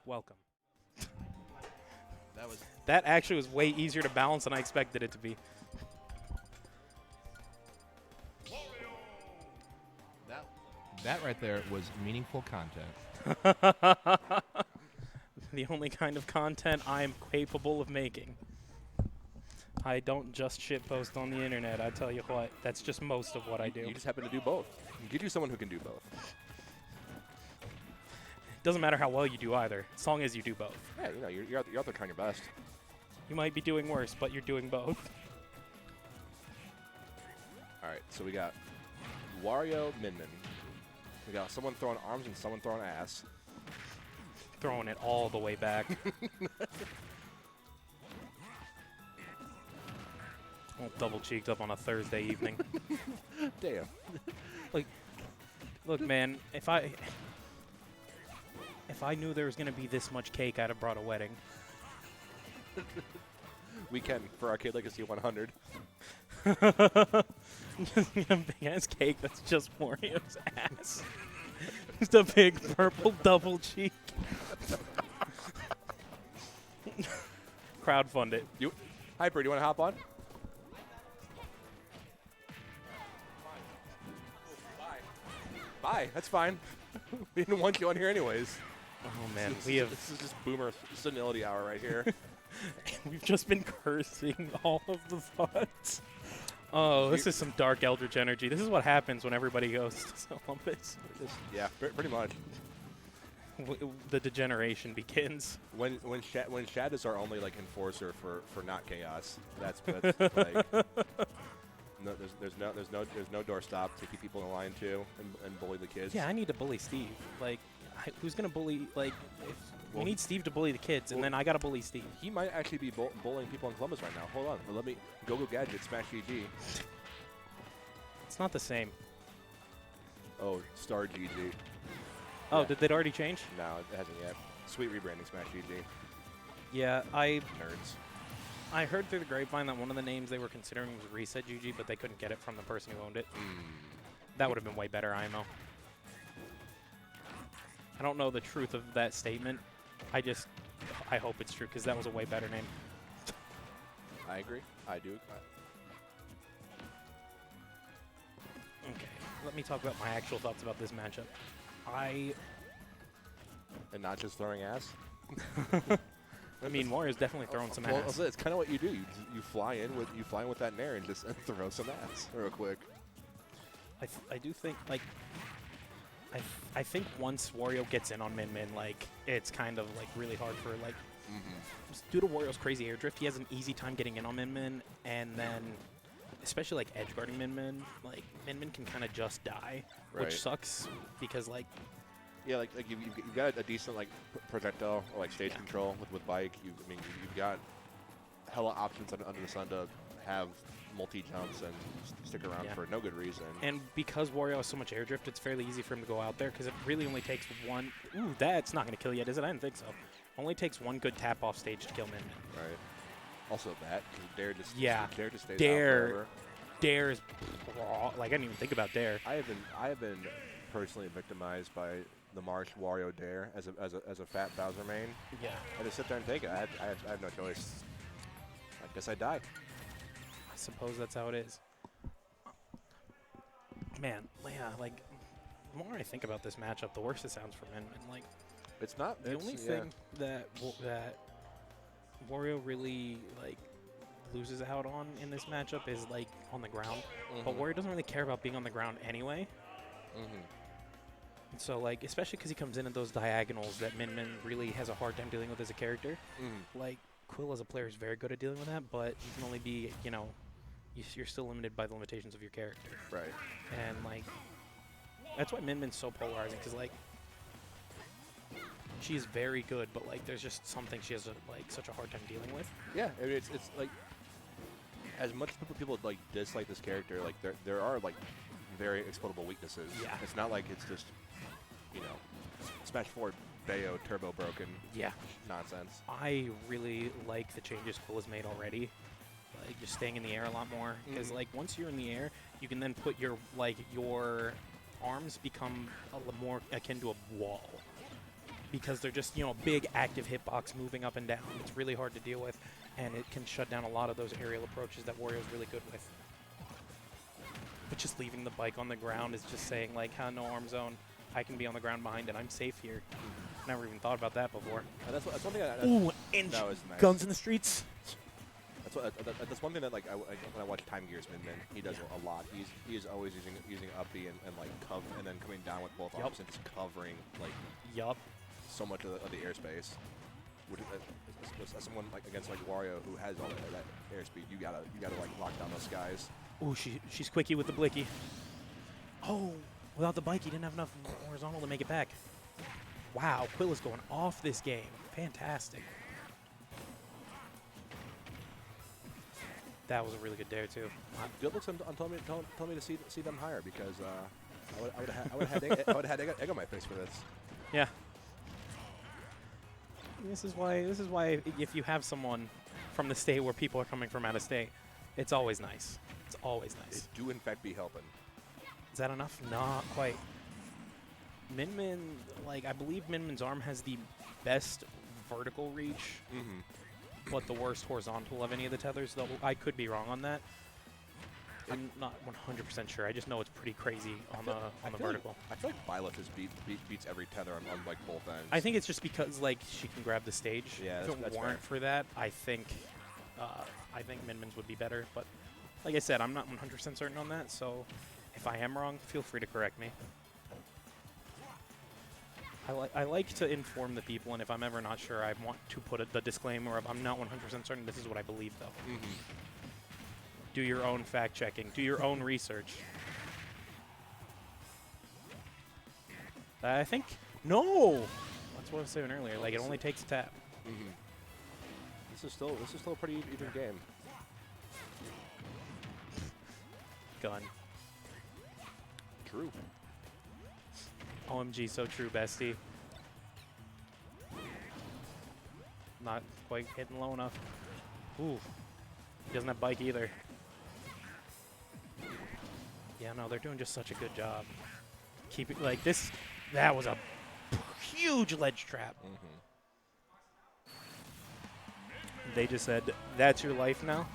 Welcome. That was That actually was way easier to balance than I expected it to be. that right there was meaningful content. The only kind of content I am capable of making. I don't just shitpost on the internet, I tell you what. That's just most of what I do. You just happen to do both. Get you someone who can do both. Doesn't matter how well you do either, as long as you do both. Yeah, you know, you're out there trying your best. You might be doing worse, but you're doing both. All right, so we got Wario, Min Min. We got someone throwing arms and someone throwing ass. Throwing it all the way back. All double cheeked up on a Thursday evening. Damn. Look, man, if I knew there was gonna be this much cake, I'd have brought a wedding. We can for Arcade Legacy 100. Just a big ass cake that's just Wario's ass. Just a big purple double cheek. Crowdfund it. Hyper, do you want to hop on? Bye. That's fine. We didn't want you on here anyways. Oh man, This is just boomer senility hour right here. we've just been cursing all of the thoughts. Oh, this is some dark eldritch energy. This is what happens when everybody goes to Olympus. Yeah, pretty much. The degeneration begins. When Shad is our only like enforcer for not chaos, that's like no, there's no doorstop to keep people in line too and bully the kids. Yeah, I need to bully Steve. Like, who's gonna bully? Like, we need Steve to bully the kids, and then I gotta bully Steve. He might actually be bullying people in Columbus right now. Hold on, let me go Gadget smash GG. It's not the same. Oh, Star GG. Oh, Yeah. did it already change? No, it hasn't yet. Sweet rebranding smash GG. Yeah, Nerds. I heard through the grapevine that one of the names they were considering was Reset GG, but they couldn't get it from the person who owned it. That would have been way better IMO. I don't know the truth of that statement. I hope it's true, because that was a way better name. I agree. I do. Okay, let me talk about my actual thoughts about this matchup. And not just throwing ass. I mean, Wario's definitely throwing some ass. It's kind of what you do. You fly in with that nair and just throw some ass real quick. I do think, like, I think once Wario gets in on Min Min, like, it's kind of, like, really hard for, like, just due to Wario's crazy air drift, he has an easy time getting in on Min Min, and then, especially, like, edge guarding Min Min, like, Min Min can kind of just die, which sucks, because, like... Yeah, like you've got a decent, like, projectile or, like, stage control with bike. You've got hella options under the sun to have multi-jumps and stick around for no good reason. And because Wario has so much air drift, it's fairly easy for him to go out there, because it really only takes one... Ooh, that's not going to kill yet, is it? I didn't think so. Only takes one good tap off stage to kill Min Min. Right. Also that, because Dare just stays Dare. out forever. Dare is... Like, I didn't even think about Dare. I have been personally victimized by the Marsh Wario Dare as a fat Bowser main. Yeah. I just sit there and take it. I have no choice. I guess I die. I suppose that's how it is. Man, yeah, like, the more I think about this matchup, the worse it sounds for Min Min. Like, It's not. the only thing that Wario really, like, loses out on in this matchup is, like, on the ground. But Wario doesn't really care about being on the ground anyway. And so, like, especially because he comes in at those diagonals that Min Min really has a hard time dealing with as a character. Like, Quill as a player is very good at dealing with that, but you can only be, you know, you're still limited by the limitations of your character. Right. And, like, that's why Min Min's so polarizing, because, like, she's very good, but, like, there's just something she has, like, such a hard time dealing with. Yeah, I mean, it's like, as much people like dislike this character, like, there are, like, very exploitable weaknesses. Yeah. It's not like it's just, you know, Smash 4 Bayo turbo broken nonsense. I really like the changes Quill has made already. Like, just staying in the air a lot more, because like once you're in the air, you can then put your your arms become a little more akin to a wall. because they're just, you know, big active hitbox moving up and down. It's really hard to deal with, and it can shut down a lot of those aerial approaches that Wario's really good with. But just leaving the bike on the ground is just saying, like, no arm zone. I can be on the ground behind it. I'm safe here. Never even thought about that before. And that's one thing. Ooh, and that was nice. guns in the streets. That's one thing that, like, when I watch Time Gear's Min, he does a lot. He is always using up B and like cover, and then coming down with both arms and just covering like so much of the airspace. As someone like against like Wario who has all that airspeed, you gotta like lock down those guys. Ooh, she's quickie with the blicky. Oh, without the bike, he didn't have enough horizontal to make it back. Wow, Quill is going off this game. Fantastic. That was a really good dare too. Good looks told me to see them higher because I would have had egg on my face for this. Yeah. This is why if you have someone from the state where people are coming from out of state, it's always nice. It's always nice. It do in fact be helping. Is that enough? Not quite. Min Min, like, I believe Min Min's arm has the best vertical reach, but the worst horizontal of any of the tethers, though I could be wrong on that. I'm not 100% sure. I just know it's pretty crazy on the vertical. I feel like Violet just beats every tether on like both ends. I think it's just because like she can grab the stage. Yeah, if it weren't for that, I think Min Min's would be better. But like I said, I'm not 100% certain on that. So if I am wrong, feel free to correct me. I like to inform the people, and if I'm ever not sure, I want to put the disclaimer of I'm not 100% certain. This is what I believe, though. Do your own fact-checking. Do your own research. I think... No! That's what I was saying earlier. Like, it only takes a tap. This is still a pretty even game. Gun. True. OMG, so true, bestie. Not quite hitting low enough. Ooh. He doesn't have bike either. Yeah, no, they're doing just such a good job. Keep it like this. That was a huge ledge trap. They just said, "That's your life now.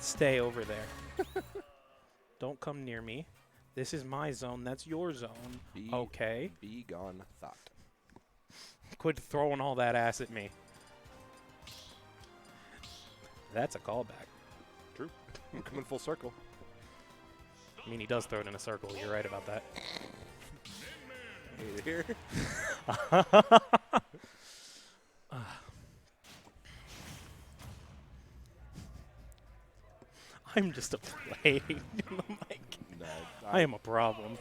Stay over there. Don't come near me. This is my zone. That's your zone." Okay. Be gone, thought. Quit throwing all that ass at me. That's a callback. True. I'm coming full circle. I mean, he does throw it in a circle. You're right about that. Here. I'm just a play in the mic. No, I am a problem.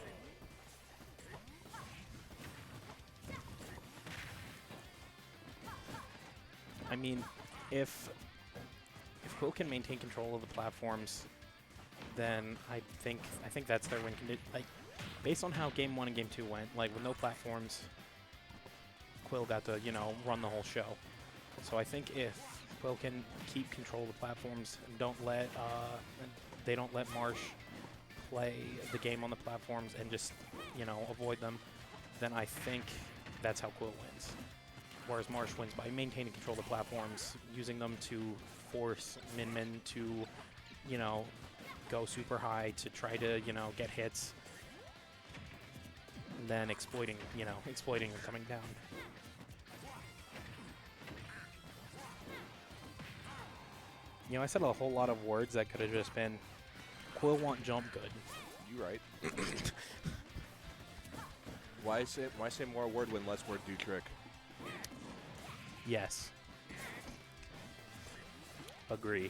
I mean, if Quill can maintain control of the platforms, then I think that's their win condition. Like, based on how Game 1 and Game 2 went, like with no platforms, Quill got to, you know, run the whole show. So I think if Quill can keep control of the platforms and they don't let Marsh play the game on the platforms and just, you know, avoid them, then I think that's how Quill wins. Whereas Marsh wins by maintaining control of the platforms, using them to force Min Min to, you know, go super high to try to, you know, get hits, and then exploiting and coming down. You know, I said a whole lot of words that could have just been, Quill want jump good. You right. Why say more word when less word do trick? Yes. Agree.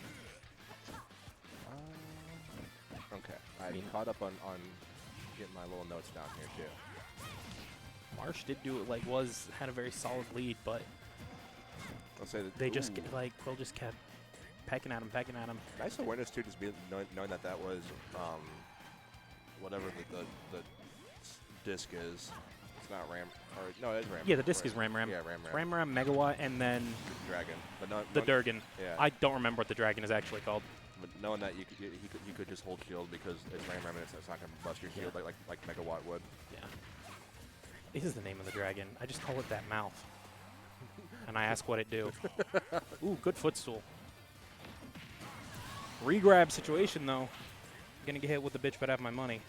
Okay. I caught up on getting my little notes down here too. Marsh did do it, like, had a very solid lead, but I'll say that they just, like, Quill just kept pecking at him. Nice awareness too, just knowing that was whatever the disc is. It's not Ram, or no, it is Ram. Yeah, the disc is Ram. Yeah, Ram. Ram, Megawatt, and then Dragon, but not the Durgan. Yeah. I don't remember what the Dragon is actually called. But knowing that you could just hold shield because it's Ram and it's not gonna bust your shield like Megawatt would. Yeah. is the name of the dragon? I just call it that mouth. And I ask what it do. Ooh, good footstool. Regrab situation, though. Gonna get hit with the bitch, but have my money.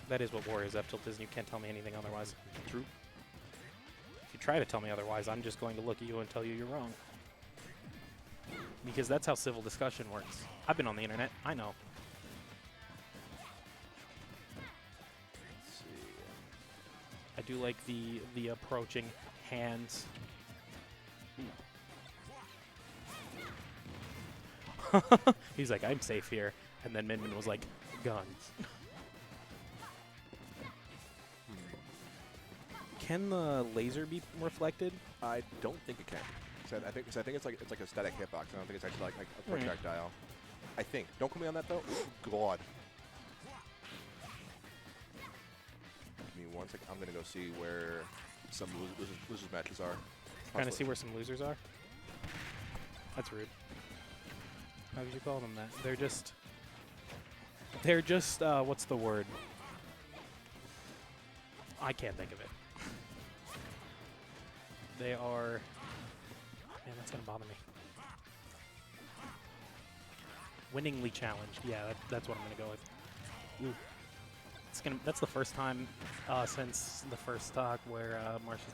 That is what Wario's up tilt is, and you can't tell me anything otherwise. True. If you try to tell me otherwise, I'm just going to look at you and tell you you're wrong. Because that's how civil discussion works. I've been on the internet. I know. Let's see. I do like the approaching hands. He's like, I'm safe here. And then Min Min was like, guns. Can the laser be reflected? I don't think it can. I think it's like a static hitbox. I don't think it's actually like a projectile. I think. Don't quote me on that though. God. Give me 1 second. I'm gonna go see where some losers matches are. Trying to see where some losers are. That's rude. How would you call them that? They're just, what's the word? I can't think of it. They are, man, that's going to bother me. Winningly challenged. Yeah, that's what I'm going to go with. Ooh. That's the first time since the first stock where Marsh has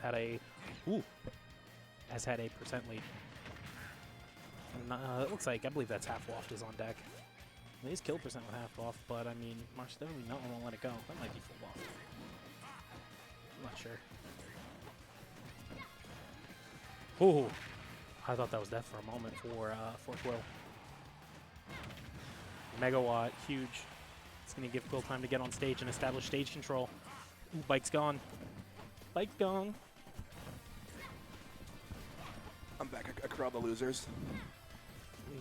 had a percent lead. And, it looks like, I believe that's half waft is on deck. He's kill percent with half waft, but I mean, Marsh definitely won't let it go. That might be full waft. I'm not sure. Ooh, I thought that was death for a moment for Quill. Megawatt, huge. It's going to give Quill time to get on stage and establish stage control. Ooh, bike's gone. Bike's gone. I'm back. I crowd the losers.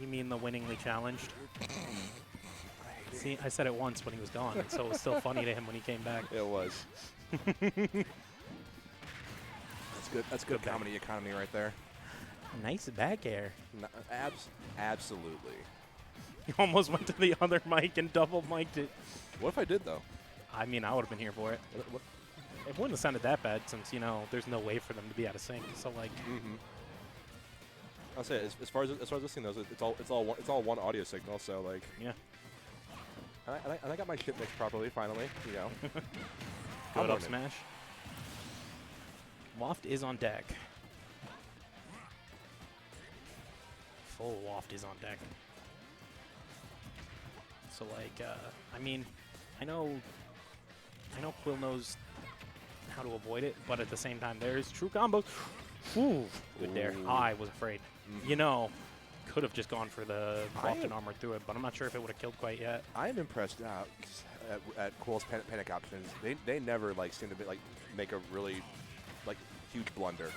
You mean the winningly challenged? See, I said it once when he was gone, so it was still funny to him when he came back. It was. That's good. That's good comedy economy right there. Nice back air. No, absolutely. You almost went to the other mic and double mic'd it. What if I did though? I mean, I would have been here for it. It wouldn't have sounded that bad since, you know, there's no way for them to be out of sync. So like. I'll say as far as this thing goes, it's all one audio signal. So like. Yeah. And I got my shit mixed properly finally. You know. Good up smash. Waft is on deck. Full waft is on deck. So like, I mean, I know Quill knows how to avoid it, but at the same time, there's true combos. Ooh, good dare. I was afraid. You know, could have just gone for the waft and armor through it, but I'm not sure if it would have killed quite yet. I am impressed at Quill's panic options. They never like seem to be like make a really like huge blunder.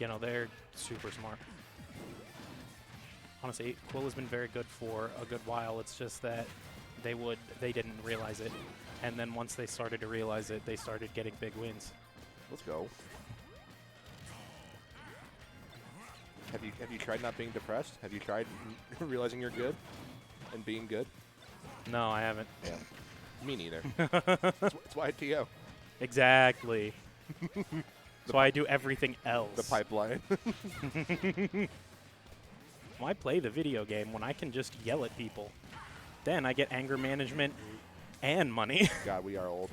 You know, they're super smart. Honestly, Quill has been very good for a good while. It's just that they didn't realize it, and then once they started to realize it, they started getting big wins. Let's go. Have you tried not being depressed? Have you tried realizing you're good and being good? No, I haven't. Yeah. Me neither. That's why I TO. Exactly. That's why I do everything else. The pipeline. Why play the video game when I can just yell at people? Then I get anger management and money. God, we are old.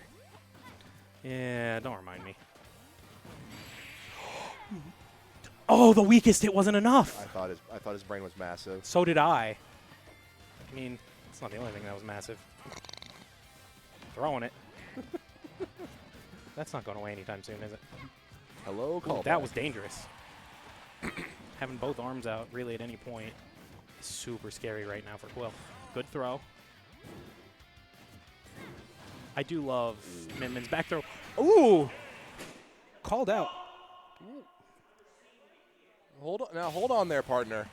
Yeah, don't remind me. Oh, the weakest hit wasn't enough. I thought his brain was massive. So did I. I mean, it's not the only thing that was massive. Throwing it. That's not going away anytime soon, is it? Hello, call. That was dangerous. Having both arms out really at any point is super scary right now for Quill. Good throw. I do love Min Min's back throw. Ooh! Called out. Hold on there, partner.